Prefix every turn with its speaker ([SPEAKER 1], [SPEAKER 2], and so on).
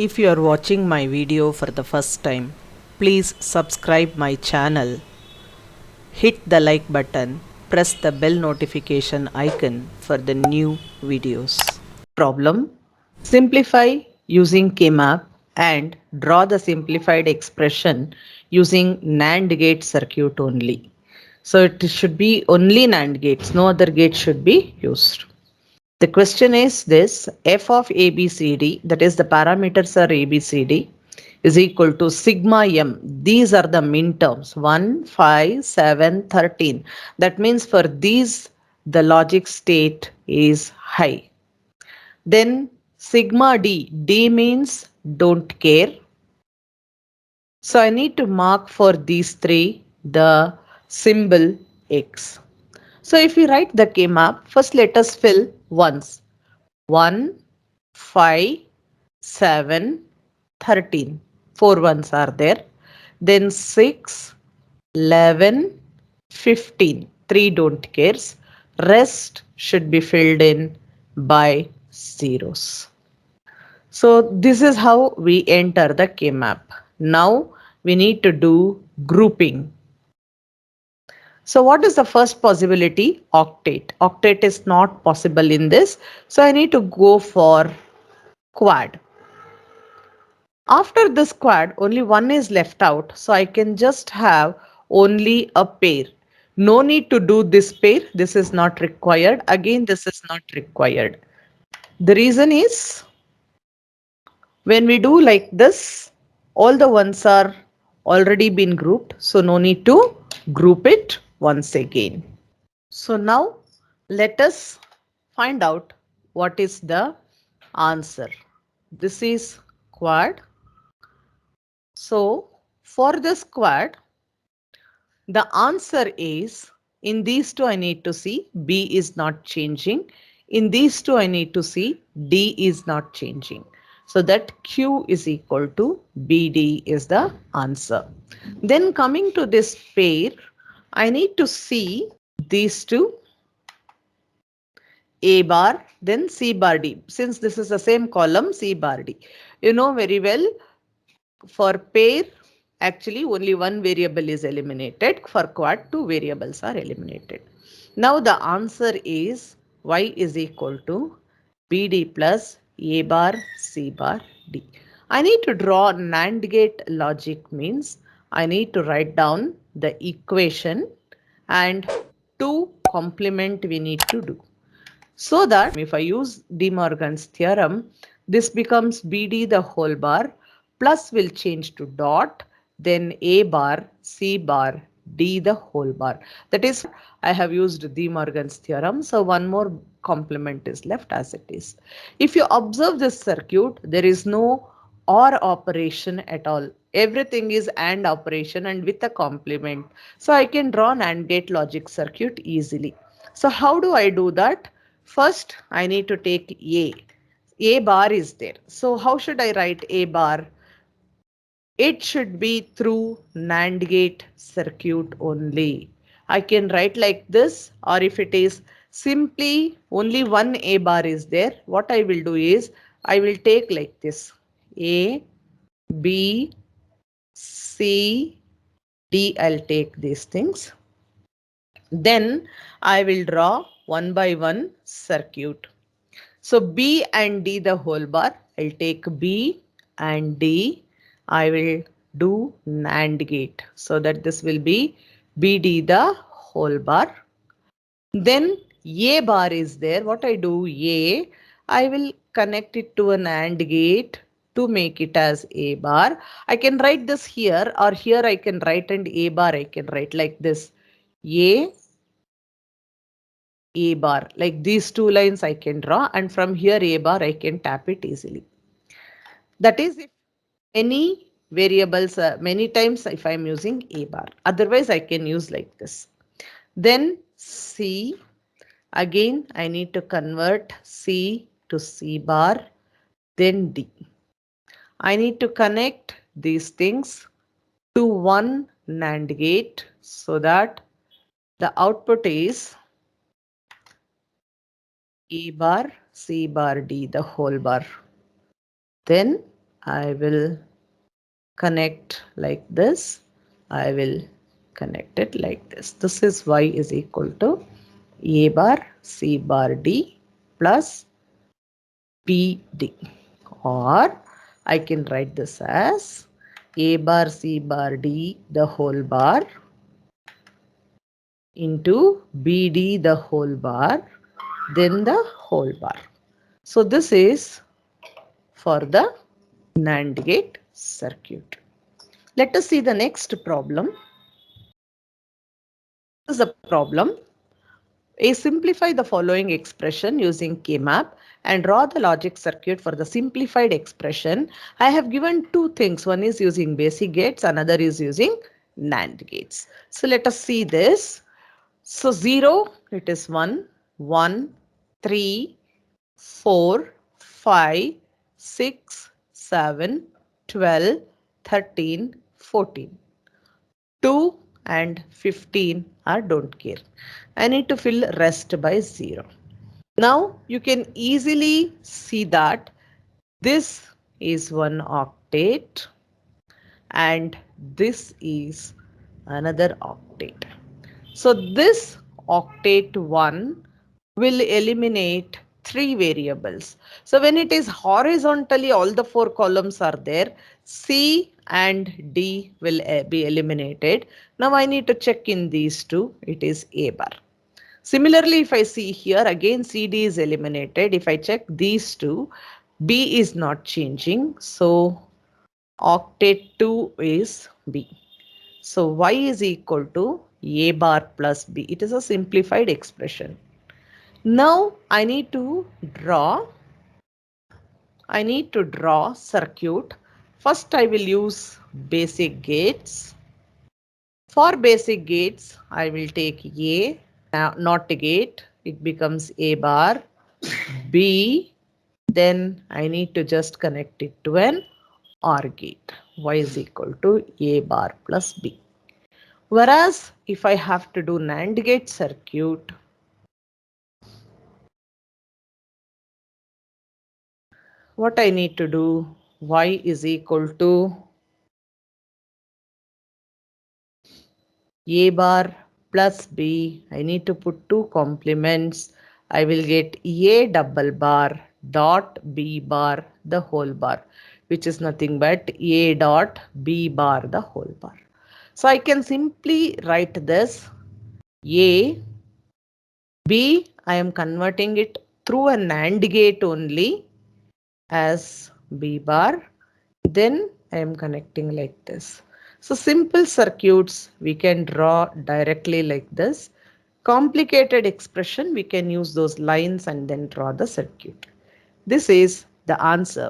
[SPEAKER 1] If you are watching my video for the first time, please subscribe my channel, hit the like button, press the bell notification icon for the new videos. Problem: simplify using K-map and draw the simplified expression using NAND gate circuit only. So it should be only NAND gates, no other gate should be used. The question is this: f of ABCD, that is the parameters are ABCD, is equal to sigma m. These are the min terms 1, 5, 7, 13. That means for these the logic state is high. Then sigma d, d means don't care. So I need to mark for these three the symbol X. So if we write the K map, first let us fill ones. 1, 5, 7, 13. 4 ones are there. Then 6, 11, 15. 3 don't cares. Rest should be filled in by zeros. So this is how we enter the K map. Now we need to do grouping. So what is the first possibility? Octet. Octet is not possible in this. So I need to go for quad. After this quad, only one is left out. So I can just have only a pair. No need to do this pair. This is not required. Again, this is not required. The reason is when we do like this, all the ones are already been grouped. So no need to group it once again. So now let us find out what is the answer. This is quad. So for this quad, the answer is in these two I need to see B is not changing. In these two I need to see D is not changing. So that Q is equal to BD is the answer. Then coming to this pair, I need to see these two A bar, then C bar D. Since this is the same column, C bar D. You know very well, for pair, actually only one variable is eliminated. For quad, two variables are eliminated. Now the answer is Y is equal to BD plus A bar C bar D. I need to draw NAND gate logic, means I need to write down the equation and two complement we need to do. So that if I use De Morgan's theorem, this becomes BD the whole bar, plus will change to dot, then A bar, C bar, D the whole bar. That is, I have used De Morgan's theorem. So one more complement is left as it is. If you observe this circuit, there is no OR operation at all. Everything is AND operation and with a complement. So I can draw an AND gate logic circuit easily. So how do I do that? First, I need to take A. A bar is there. So how should I write A bar? It should be through NAND gate circuit only. I can write like this, or if it is simply only one A bar is there, what I will do is I will take like this: A, B, C, D. I'll take these things. Then I will draw one by one circuit. So B and D the whole bar. I'll take B and D. I will do NAND gate so that this will be BD the whole bar. Then A bar is there. What I do, I will connect it to an AND gate to make it as A bar. I can write this here, or here I can write, and A bar I can write like this: A bar. Like these two lines I can draw, and from here A bar I can tap it easily. That is if any variables, many times if I'm using A bar. Otherwise I can use like this. Then C. Again, I need to convert C to C bar, then D. I need to connect these things to one NAND gate so that the output is A bar, C bar, D, the whole bar. Then I will connect like this. I will connect it like this. This is y is equal to a bar c bar d plus bd, or I can write this as a bar c bar d the whole bar into bd the whole bar, then the whole bar. So this is for the NAND gate circuit. Let us see the next problem. This is a problem. Simplify the following expression using K-map and draw the logic circuit for the simplified expression. I have given two things. One is using basic gates, another is using NAND gates. So let us see this. So 0, it is 1, 1, 3, 4, 5, 6, 7, 12, 13, 14. 2 and 15 are don't care. I need to fill rest by 0. Now you can easily see that this is one octet and this is another octet. So this octet 1 will eliminate three variables. So when it is horizontally, all the four columns are there. C and D will be eliminated. Now I need to check in these two. It is A bar. Similarly, if I see here again CD is eliminated. If I check these two, B is not changing. So octet 2 is B. So y is equal to A bar plus B. It is a simplified expression. Now I need to draw circuit. First I will use basic gates. For basic gates, I will take A, not a gate. It becomes A bar, B. Then I need to just connect it to an OR gate. Y is equal to A bar plus B. Whereas if I have to do NAND gate circuit, what I need to do, y is equal to a bar plus b. I need to put two complements. I will get a double bar dot b bar the whole bar, which is nothing but a dot b bar the whole bar. So I can simply write this a b. I am converting it through a NAND gate only as b bar. Then I am connecting like this. So simple circuits we can draw directly like this. Complicated expression we can use those lines and then draw the circuit. This is the answer